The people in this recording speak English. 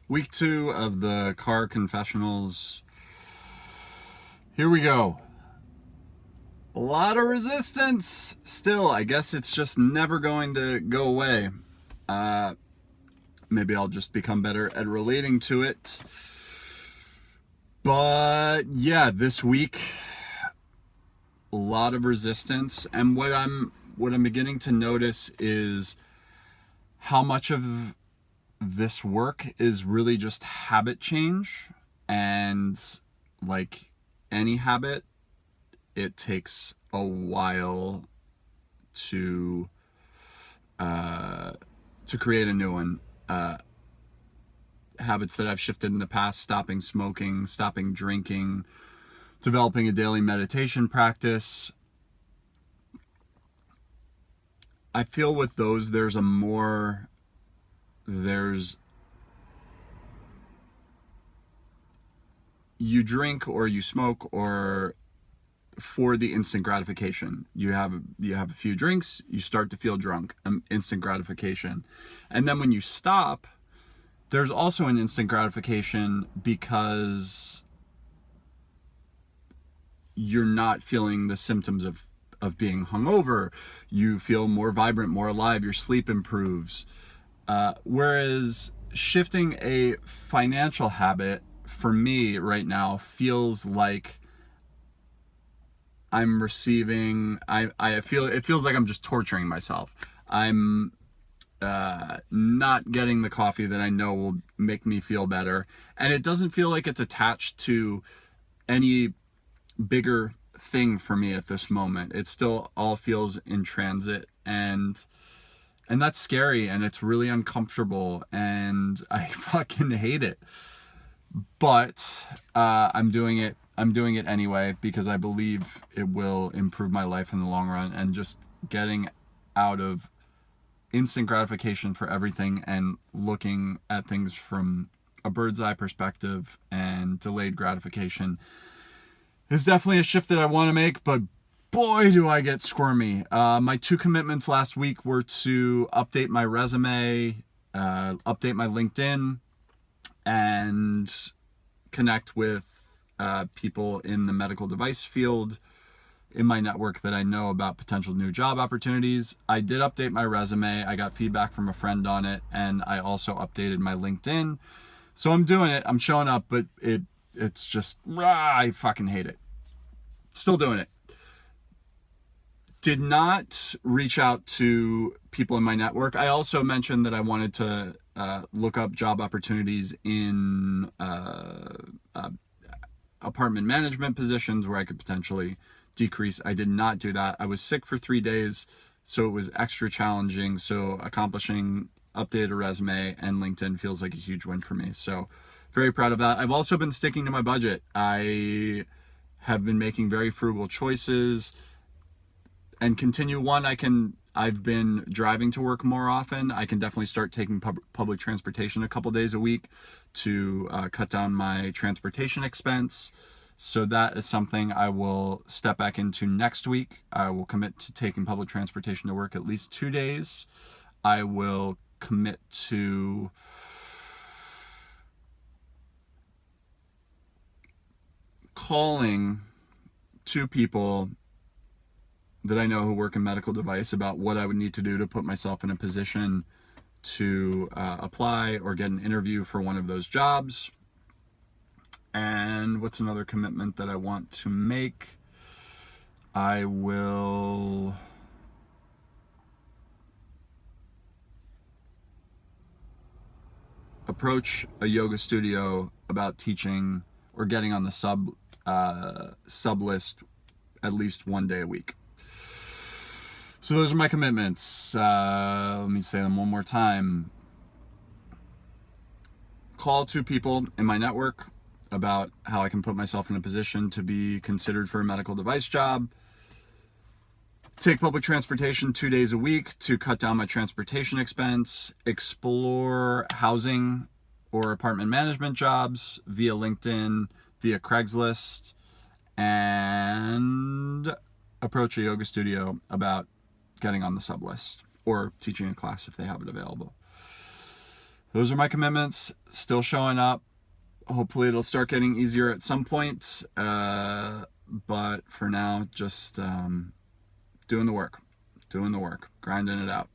Week 2 of the car confessionals. Here we go. A lot of resistance. Still, I guess it's just never going to go away. Maybe I'll just become better at relating to it. But yeah, this week, a lot of resistance. And what I'm beginning to notice is how much of this work is really just habit change. And like any habit, it takes a while to create a new one. Habits that I've shifted in the past: stopping smoking, stopping drinking, developing a daily meditation practice. I feel with those there's you drink or you smoke or for the instant gratification. You have a few drinks, you start to feel drunk, instant gratification. And then when you stop, there's also an instant gratification because you're not feeling the symptoms of being hungover. You feel more vibrant, more alive, your sleep improves. Whereas shifting a financial habit for me right now feels like I'm receiving, I feel, it feels like I'm just torturing myself. I'm not getting the coffee that I know will make me feel better. And it doesn't feel like it's attached to any bigger thing for me at this moment. It still all feels in transit, and that's scary, and it's really uncomfortable, and I fucking hate it. But I'm doing it anyway because I believe it will improve my life in the long run. And just getting out of instant gratification for everything and looking at things from a bird's eye perspective and delayed gratification is definitely a shift that I want to make. But boy, do I get squirmy. My 2 commitments last week were to update my resume, update my LinkedIn, and connect with people in the medical device field in my network that I know about potential new job opportunities. I did update my resume. I got feedback from a friend on it, and I also updated my LinkedIn. So I'm doing it. I'm showing up, but it's just, I fucking hate it. Still doing it. Did not reach out to people in my network. I also mentioned that I wanted to look up job opportunities in apartment management positions where I could potentially decrease. I did not do that. I was sick for 3 days, so it was extra challenging. So accomplishing updated resume and LinkedIn feels like a huge win for me. So very proud of that. I've also been sticking to my budget. I have been making very frugal choices and continue. I've been driving to work more often. I can definitely start taking public transportation a couple days a week to cut down my transportation expense. So that is something I will step back into next week. I will commit to taking public transportation to work at least 2 days. I will commit to calling 2 people that I know who work in medical device about what I would need to do to put myself in a position to apply or get an interview for one of those jobs. And what's another commitment that I want to make? I will approach a yoga studio about teaching or getting on the sub list at least 1 day a week. So those are my commitments. Let me say them one more time. Call 2 people in my network about how I can put myself in a position to be considered for a medical device job. Take public transportation 2 days a week to cut down my transportation expense. Explore housing or apartment management jobs via LinkedIn, via Craigslist, and approach a yoga studio about getting on the sub list or teaching a class if they have it available. those are my commitments. Still showing up. Hopefully it'll start getting easier at some point. But for now, just doing the work, grinding it out.